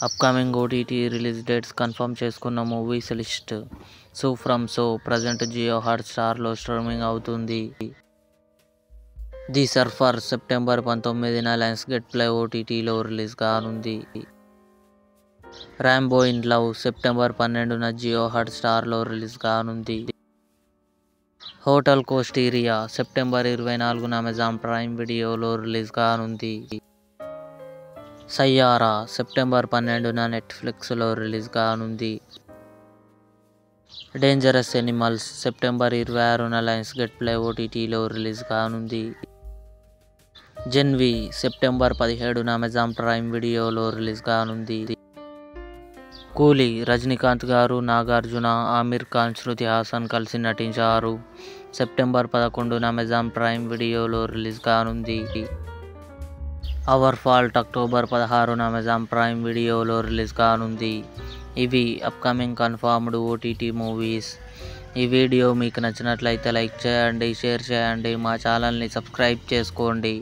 Upcoming OTT release dates confirm చేసుకున్న movies list. So from so present Jio హాట్‌స్టార్లో streaming అవుతుంది. The surfer September 19న Lionsgate play ఓటీటీలో release కానుంది. రాంబో ఇన్ లవ్ సెప్టెంబర్ 12న జియో హాట్‌స్టార్లో రిలీజ్ కానుంది. హోటల్ కోస్టేరియా సెప్టెంబర్ 24న అమెజాన్ ప్రైమ్ వీడియోలో రిలీజ్ కానుంది. సయ్యారా సెప్టెంబర్ 12న నెట్‌ఫ్లిక్స్‌లో రిలీజ్ కానుంది. డేంజరస్ ఎనిమల్స్ సెప్టెంబర్ 26న లయన్స్‌గేట్ ప్లే ఓటీటీలో రిలీజ్ కానుంది. జెన్వి సెప్టెంబర్ 17న అమెజాన్ ప్రైమ్ వీడియోలో రిలీజ్ కానుంది. కూలీ రజనీకాంత్ గారు, నాగార్జున, ఆమిర్ ఖాన్, శృతి హాసన్ కలిసి నటించారు. సెప్టెంబర్ 11న అమెజాన్ ప్రైమ్ వీడియోలో రిలీజ్ కానుంది. అవర్ ఫాల్ట్ అక్టోబర్ 16న అమెజాన్ ప్రైమ్ వీడియోలో రిలీజ్ కానుంది. ఇవి అప్కమింగ్ కన్ఫర్మ్డ్ ఓటీటీ మూవీస్. ఈ వీడియో మీకు నచ్చినట్లయితే లైక్ చేయండి, షేర్ చేయండి, మా ఛానల్ని సబ్స్క్రైబ్ చేసుకోండి.